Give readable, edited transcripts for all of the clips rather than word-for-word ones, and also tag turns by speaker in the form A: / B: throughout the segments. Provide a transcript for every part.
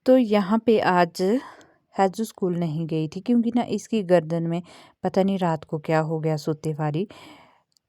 A: तो यहाँ पे आज हैजू स्कूल नहीं गई थी क्योंकि ना इसकी गर्दन में पता नहीं रात को क्या हो गया सोते वाली।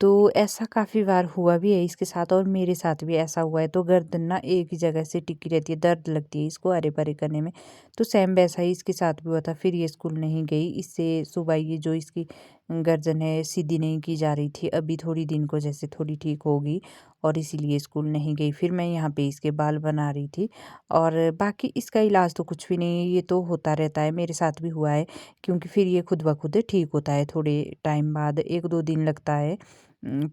A: तो ऐसा काफ़ी बार हुआ भी है इसके साथ और मेरे साथ भी ऐसा हुआ है। तो गर्दन ना एक ही जगह से टिकी रहती है, दर्द लगती है इसको अरे परे करने में। तो सेम वैसा ही इसके साथ भी हुआ था। फिर ये स्कूल नहीं गई। इससे सुबह ये जो इसकी गर्दन है सीधी नहीं की जा रही थी। अभी थोड़ी दिन को जैसे थोड़ी ठीक होगी और इसीलिए स्कूल नहीं गई। फिर मैं यहाँ पे इसके बाल बना रही थी और बाकी इसका इलाज तो कुछ भी नहीं है, ये तो होता रहता है, मेरे साथ भी हुआ है। क्योंकि फिर ये खुद ब खुद ठीक होता है थोड़े टाइम बाद, 1-2 दिन लगता है।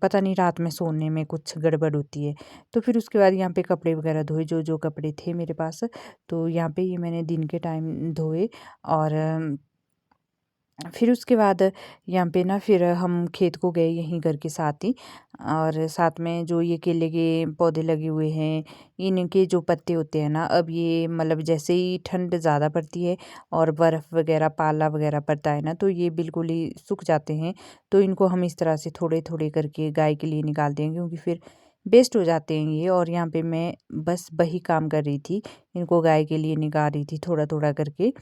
A: पता नहीं रात में सोने में कुछ गड़बड़ होती है। तो फिर उसके बाद यहाँ पे कपड़े वगैरह धोए, जो कपड़े थे मेरे पास। तो यहाँ पे ये मैंने दिन के टाइम धोए और फिर उसके बाद यहाँ पे ना फिर हम खेत को गए यहीं घर के साथ ही। और साथ में जो ये केले के पौधे लगे हुए हैं, इनके जो पत्ते होते हैं ना, अब ये मतलब जैसे ही ठंड ज़्यादा पड़ती है और बर्फ़ वगैरह पाला वगैरह पड़ता है ना, तो ये बिल्कुल ही सूख जाते हैं। तो इनको हम इस तरह से थोड़े थोड़े करके गाय के लिए निकालते हैं क्योंकि फिर वेस्ट हो जाते हैं ये। और यहाँ पे मैं बस वही काम कर रही थी, इनको गाय के लिए निकाल रही थी थोड़ा थोड़ा करके।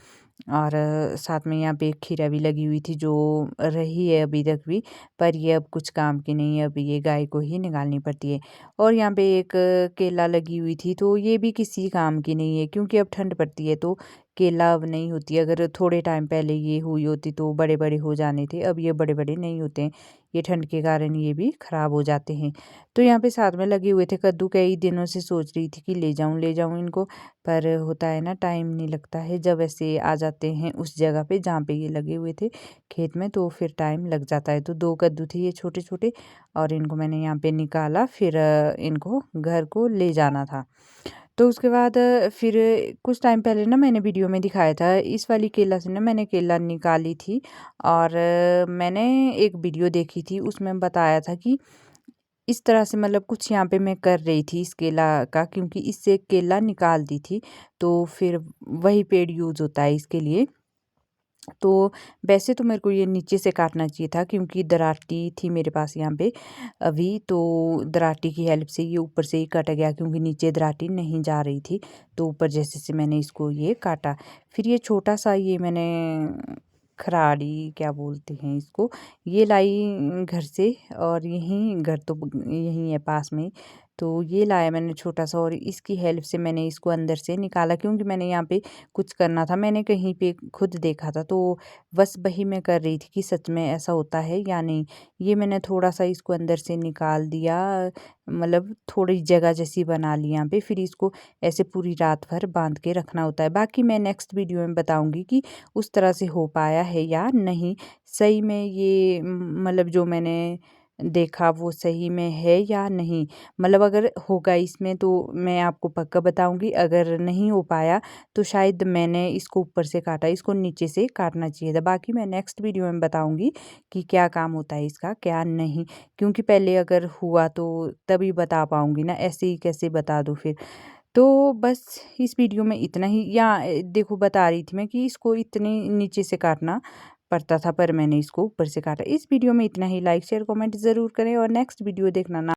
A: और साथ में यहाँ पे एक खीरा भी लगी हुई थी जो रही है अभी तक भी, पर ये अब कुछ काम की नहीं है, अब ये गाय को ही निकालनी पड़ती है। और यहाँ पे एक केला लगी हुई थी, तो ये भी किसी काम की नहीं है क्योंकि अब ठंड पड़ती है तो केला अब नहीं होती। अगर थोड़े टाइम पहले ये हुई होती तो बड़े बड़े हो जाने थे, अब ये बड़े बड़े नहीं होते हैं, ये ठंड के कारण ये भी खराब हो जाते हैं। तो यहाँ पे साथ में लगे हुए थे कद्दू, कई दिनों से सोच रही थी कि ले जाऊँ इनको, पर होता है ना टाइम नहीं लगता है। जब ऐसे आ जाते हैं उस जगह पे जहाँ पे ये लगे हुए थे खेत में, तो फिर टाइम लग जाता है। तो 2 कद्दू थे ये छोटे छोटे और इनको मैंने यहाँ पे निकाला, फिर इनको घर को ले जाना था। तो उसके बाद फिर कुछ टाइम पहले ना मैंने वीडियो में दिखाया था, इस वाली केला से ना मैंने केला निकाली थी। और मैंने एक वीडियो देखी थी, उसमें बताया था कि इस तरह से मतलब कुछ यहाँ पे मैं कर रही थी इस केला का, क्योंकि इससे केला निकाल दी थी। तो फिर वही पेड़ यूज़ होता है इसके लिए। तो वैसे तो मेरे को ये नीचे से काटना चाहिए था क्योंकि दराटी थी मेरे पास यहाँ पे अभी, तो दराटी की हेल्प से ये ऊपर से ही कट गया क्योंकि नीचे दराटी नहीं जा रही थी। तो ऊपर जैसे से मैंने इसको ये काटा। फिर ये छोटा सा ये मैंने खराड़ी क्या बोलते हैं इसको, ये लाई घर से। और यहीं घर तो यहीं है पास में ही। तो ये लाया मैंने छोटा सा और इसकी हेल्प से मैंने इसको अंदर से निकाला क्योंकि मैंने यहाँ पे कुछ करना था, मैंने कहीं पे खुद देखा था। तो बस वही मैं कर रही थी कि सच में ऐसा होता है या नहीं। ये मैंने थोड़ा सा इसको अंदर से निकाल दिया, मतलब थोड़ी जगह जैसी बना ली यहाँ पे। फिर इसको ऐसे पूरी रात भर बांध के रखना होता है। बाकी मैं नेक्स्ट वीडियो में बताऊंगी कि उस तरह से हो पाया है या नहीं। सही में ये मतलब जो मैंने देखा वो सही में है या नहीं। मतलब अगर होगा इसमें तो मैं आपको पक्का बताऊंगी, अगर नहीं हो पाया तो शायद मैंने इसको ऊपर से काटा, इसको नीचे से काटना चाहिए था। बाकी मैं नेक्स्ट वीडियो में बताऊंगी कि क्या काम होता है इसका क्या नहीं, क्योंकि पहले अगर हुआ तो तभी बता पाऊंगी ना, ऐसे ही कैसे बता दूँ फिर। तो बस इस वीडियो में इतना ही। या देखो बता रही थी मैं कि इसको इतने नीचे से काटना पड़ता था, पर मैंने इसको ऊपर से काटा। इस वीडियो में इतना ही। लाइक शेयर कमेंट ज़रूर करें और नेक्स्ट वीडियो देखना ना